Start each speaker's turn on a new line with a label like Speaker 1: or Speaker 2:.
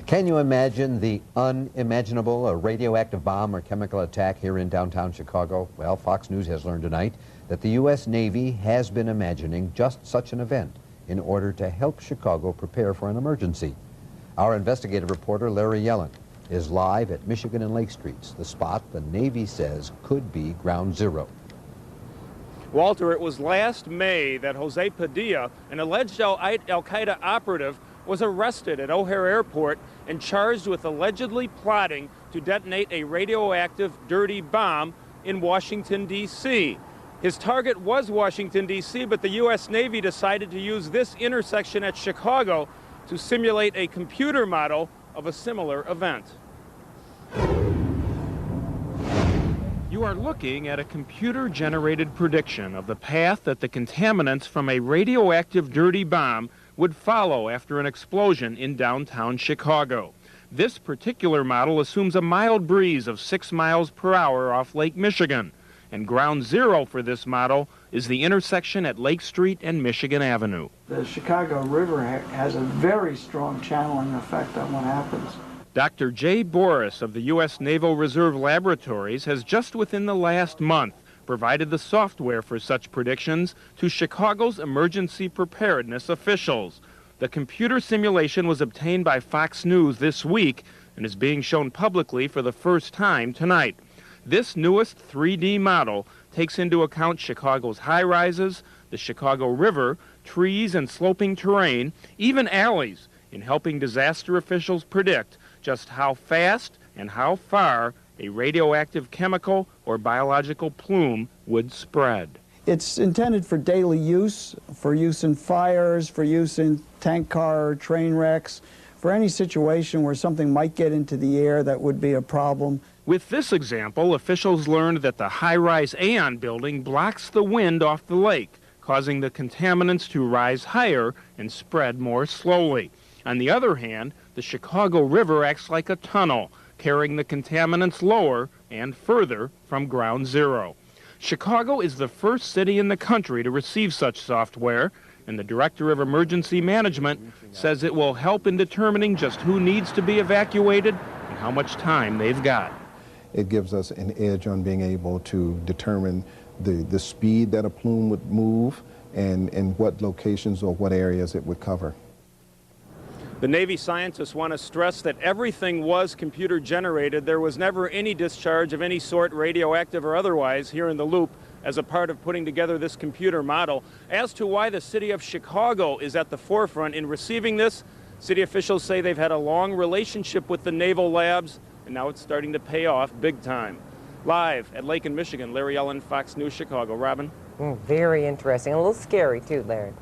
Speaker 1: Can you imagine the unimaginable, a radioactive bomb or chemical attack here in downtown Chicago? Well, Fox News has learned tonight that the U.S. Navy has been imagining just such an event in order to help Chicago prepare for an emergency. Our investigative reporter, Larry Yellen, is live at Michigan and Lake Streets, the spot the Navy says could be ground zero.
Speaker 2: Walter, it was last May that Jose Padilla, an alleged Al-Qaeda operative, was arrested at O'Hare Airport and charged with allegedly plotting to detonate a radioactive dirty bomb in Washington, D.C. His target was Washington, D.C., but the U.S. Navy decided to use this intersection at Chicago to simulate a computer model of a similar event. You are looking at a computer-generated prediction of the path that the contaminants from a radioactive dirty bomb would follow after an explosion in downtown Chicago. This particular model assumes a mild breeze of 6 miles per hour off Lake Michigan, and ground zero for this model is the intersection at Lake Street and Michigan Avenue.
Speaker 3: The Chicago River has a very strong channeling effect on what happens.
Speaker 2: Dr. Jay Boris of the U.S. Naval Reserve Laboratories has just within the last month provided the software for such predictions to Chicago's emergency preparedness officials. The computer simulation was obtained by Fox News this week and is being shown publicly for the first time tonight. This newest 3D model takes into account Chicago's high-rises, the Chicago River, trees and sloping terrain, even alleys, in helping disaster officials predict just how fast and how far a radioactive chemical or biological plume would spread.
Speaker 3: It's intended for daily use in fires, for use in tank car or train wrecks, for any situation where something might get into the air that would be a problem.
Speaker 2: With this example, officials learned that the high-rise Aon building blocks the wind off the lake, causing the contaminants to rise higher and spread more slowly. On the other hand, the Chicago River acts like a tunnel, carrying the contaminants lower and further from ground zero. Chicago is the first city in the country to receive such software, and the Director of Emergency Management says it will help in determining just who needs to be evacuated and how much time they've got.
Speaker 4: It gives us an edge on being able to determine the speed that a plume would move and what locations or what areas it would cover.
Speaker 2: The Navy scientists want to stress that everything was computer generated. There was never any discharge of any sort, radioactive or otherwise, here in the loop as a part of putting together this computer model. As to why the city of Chicago is at the forefront in receiving this, city officials say they've had a long relationship with the naval labs, and now it's starting to pay off big time. Live at Lake in Michigan, Larry Yellen, Fox News, Chicago. Robin?
Speaker 5: Very interesting. A little scary, too, Larry.